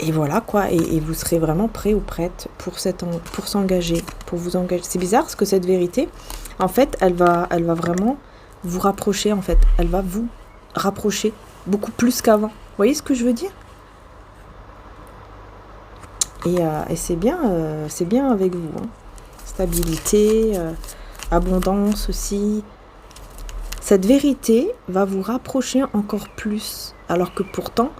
Et voilà quoi, et vous serez vraiment prêt ou prête pour s'engager, pour vous engager. C'est bizarre parce que cette vérité, en fait, elle va vraiment vous rapprocher, en fait. Elle va vous rapprocher beaucoup plus qu'avant. Vous voyez ce que je veux dire? Et c'est bien avec vous. Hein. Stabilité, abondance aussi. Cette vérité va vous rapprocher encore plus, alors que pourtant,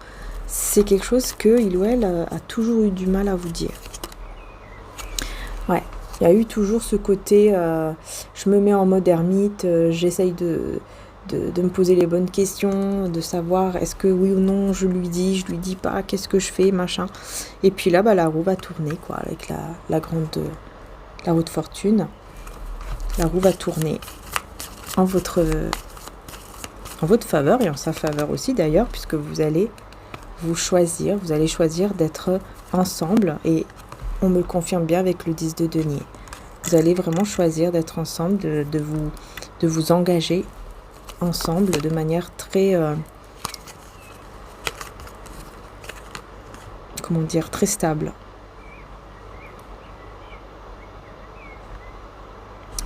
c'est quelque chose que il ou elle a toujours eu du mal à vous dire. Ouais, il y a eu toujours ce côté, je me mets en mode ermite, j'essaye de me poser les bonnes questions, de savoir est-ce que oui ou non je lui dis pas, qu'est-ce que je fais, machin. Et puis là, la roue va tourner, quoi, avec la roue de fortune. La roue va tourner en votre faveur et en sa faveur aussi d'ailleurs, puisque vous allez choisir d'être ensemble, et on me le confirme bien avec le 10 de denier. Vous allez vraiment choisir d'être ensemble, de vous engager ensemble de manière très très stable.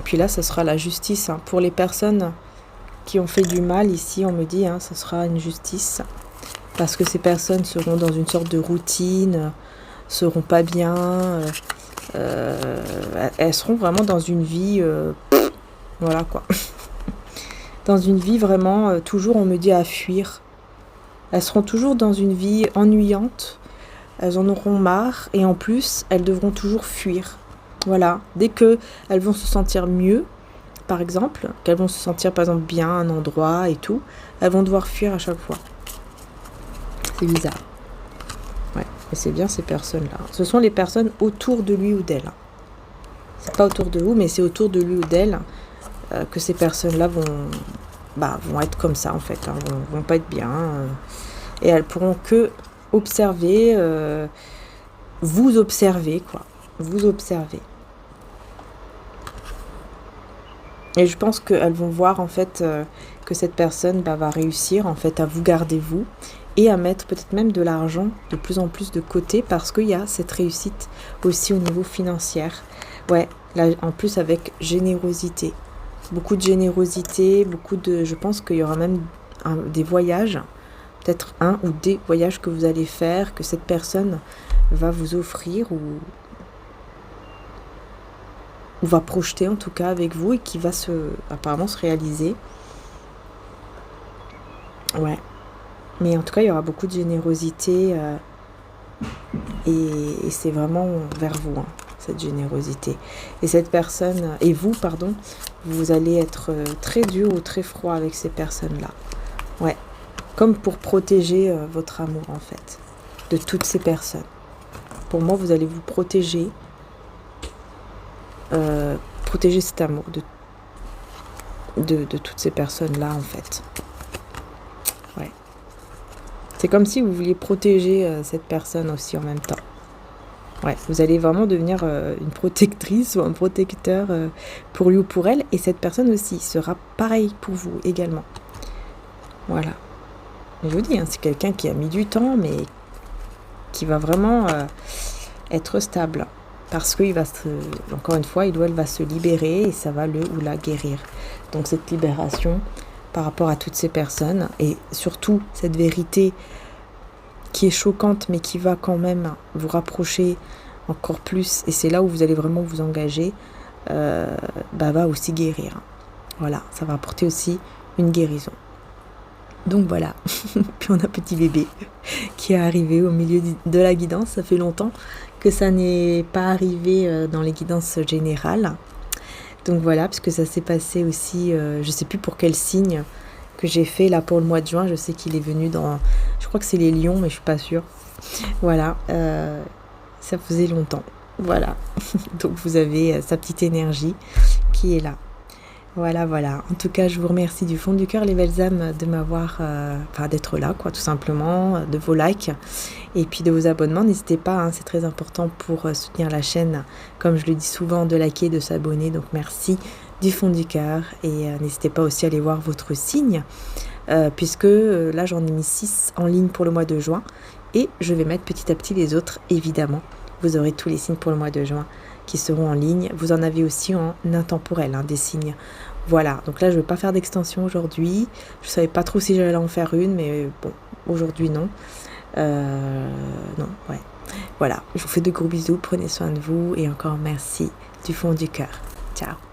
Puis là, ce sera la justice. Hein. Pour les personnes qui ont fait du mal, ici, on me dit, hein, ce sera une justice. Parce que ces personnes seront dans une sorte de routine, seront pas bien, elles seront vraiment dans une vie, voilà quoi. Dans une vie vraiment, toujours on me dit à fuir. Elles seront toujours dans une vie ennuyante, elles en auront marre, et en plus, elles devront toujours fuir. Voilà, dès que elles vont se sentir mieux, par exemple, qu'elles vont se sentir par exemple bien à un endroit et tout, elles vont devoir fuir à chaque fois. C'est bizarre. Ouais, mais c'est bien ces personnes-là. Ce sont les personnes autour de lui ou d'elle. C'est pas autour de vous, mais c'est autour de lui ou d'elle que ces personnes-là vont être comme ça en fait. Hein, vont pas être bien. Et elles pourront que observer, vous observer quoi. Vous observer. Et je pense qu'elles vont voir en fait que cette personne va réussir en fait à vous garder vous. Et à mettre peut-être même de l'argent de plus en plus de côté, parce qu'il y a cette réussite aussi au niveau financier. Ouais, là, en plus avec générosité. Beaucoup de générosité, je pense qu'il y aura même des voyages, peut-être un ou des voyages que vous allez faire, que cette personne va vous offrir ou va projeter en tout cas avec vous, et qui va apparemment se réaliser. Ouais. Mais en tout cas, il y aura beaucoup de générosité et c'est vraiment vers vous, hein, cette générosité. Et cette personne, et vous, pardon, vous allez être très dur ou très froid avec ces personnes-là. Ouais, comme pour protéger votre amour, en fait, de toutes ces personnes. Pour moi, vous allez vous protéger cet amour de toutes ces personnes-là, en fait. Ouais. C'est comme si vous vouliez protéger cette personne aussi en même temps. Ouais, vous allez vraiment devenir une protectrice ou un protecteur pour lui ou pour elle. Et cette personne aussi sera pareil pour vous également. Voilà. Je vous dis, hein, c'est quelqu'un qui a mis du temps, mais qui va vraiment être stable. Parce qu'il va encore une fois, elle va se libérer et ça va le ou la guérir. Donc cette libération par rapport à toutes ces personnes, et surtout cette vérité qui est choquante mais qui va quand même vous rapprocher encore plus, et c'est là où vous allez vraiment vous engager, va aussi guérir. Voilà, ça va apporter aussi une guérison. Donc voilà, puis on a petit bébé qui est arrivé au milieu de la guidance. Ça fait longtemps que ça n'est pas arrivé dans les guidances générales. Donc voilà, parce que ça s'est passé aussi, je sais plus pour quel signe que j'ai fait là pour le mois de juin. Je sais qu'il est venu je crois que c'est les lions, mais je suis pas sûre. Voilà, ça faisait longtemps. Voilà, donc vous avez sa petite énergie qui est là. Voilà. En tout cas, je vous remercie du fond du cœur, les belles âmes, de m'avoir, d'être là, quoi, tout simplement, de vos likes et puis de vos abonnements. N'hésitez pas, hein, c'est très important pour soutenir la chaîne, comme je le dis souvent, de liker, de s'abonner. Donc merci du fond du cœur, et n'hésitez pas aussi à aller voir votre signe, puisque là j'en ai mis 6 en ligne pour le mois de juin, Et je vais mettre petit à petit les autres, évidemment. Vous aurez tous les signes pour le mois de juin qui seront en ligne. Vous en avez aussi en intemporel, hein, des signes. Voilà, donc là je ne vais pas faire d'extension aujourd'hui. Je ne savais pas trop si j'allais en faire une, mais bon, aujourd'hui non. Non, ouais. Voilà, je vous fais de gros bisous, prenez soin de vous et encore merci du fond du cœur. Ciao.